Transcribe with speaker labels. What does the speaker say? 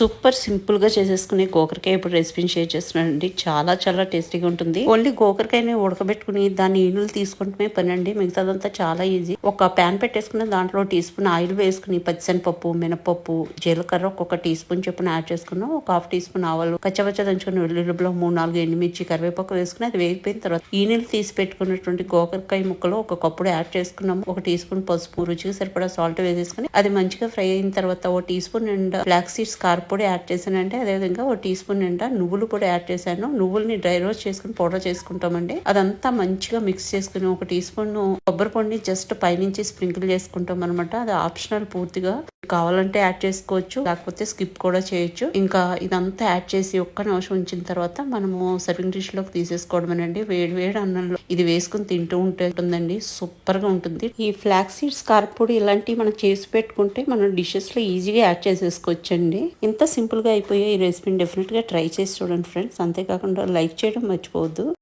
Speaker 1: Super simple గా చేసేసుకునే గోకరకాయ ఇప్పుడు రెసిపీని షేర్ చేస్తున్నానండి. చాలా చాలా టేస్టీగా ఉంటుంది. ఓన్లీ గోకరకాయని ఉడకబెట్టుకుని దాన్ని ఈనులు తీసుకుంటే పని అండి. మిగతాదంతా చాలా ఈజీ. ఒక ప్యాన్ పెట్టేసుకుని దాంట్లో టీ స్పూన్ ఆయిల్ వేసుకుని పచ్చిశనగపప్పు, మినపప్పు, జీలకర్ర ఒక్కొక్క టీ స్పూన్ చొప్పున యాడ్ చేసుకున్నాం. ఒక హాఫ్ టీ స్పూన్ ఆవాలు, కచ్చపచ్చ దంచుకుని వెల్లుల్లిలో 3-4 ఎండుమిర్చి, కరివేపాకు వేసుకుని అది వేగిపోయిన తర్వాత ఈనెలు తీసి పెట్టుకున్నటువంటి గోకరకాయ ముక్కలు ఒక కప్పుడు యాడ్ చేసుకున్నాము. ఒక టీ స్పూన్ పసుపు, రుచికి సరిపడా సాల్ట్ వేసేసుకుని అది మంచిగా ఫ్రై అయిన తర్వాత ఓ టీ స్పూన్ నిండా ఫ్లాక్స్ సీడ్స్ పొడి యాడ్ చేశానంటే, అదేవిధంగా ఒక టీ స్పూన్ నిండా నువ్వులు పొడి యాడ్ చేశాను. నువ్వుల్ని డ్రై రోస్ట్ చేసుకుని పౌడర్ చేసుకుంటామండి. అదంతా మంచిగా మిక్స్ చేసుకుని ఒక టీ స్పూన్ కొబ్బరి పొడిని జస్ట్ పైనుంచి స్ప్రింకిల్ చేసుకుంటాం అనమాట. అది ఆప్షనల్ పూర్తిగా. కావాలంటే యాడ్ చేసుకోవచ్చు, లేకపోతే స్కిప్ కూడా చేయొచ్చు. ఇంకా ఇదంతా యాడ్ చేసి ఒక్క నిమిషం ఉంచిన తర్వాత మనము సర్వింగ్ డిష్ లోకి తీసేసుకోవడమేనండి. వేడి వేడి అన్నంలో ఇది వేసుకుని తింటూ ఉంటుందండి. సూపర్ గా ఉంటుంది. ఈ ఫ్లాక్స్ సీడ్స్ కారపొడి ఇలాంటివి మనం చేసి పెట్టుకుంటే మనం డిషెస్ లో ఈజీగా యాడ్ చేసేసుకోవచ్చండి. ఇంత సింపుల్ గా అయిపోయే ఈ రెసిపీని డెఫినెట్ గా ట్రై చేసి చూడండి ఫ్రెండ్స్. అంతేకాకుండా లైక్ చేయడం మర్చిపోవద్దు.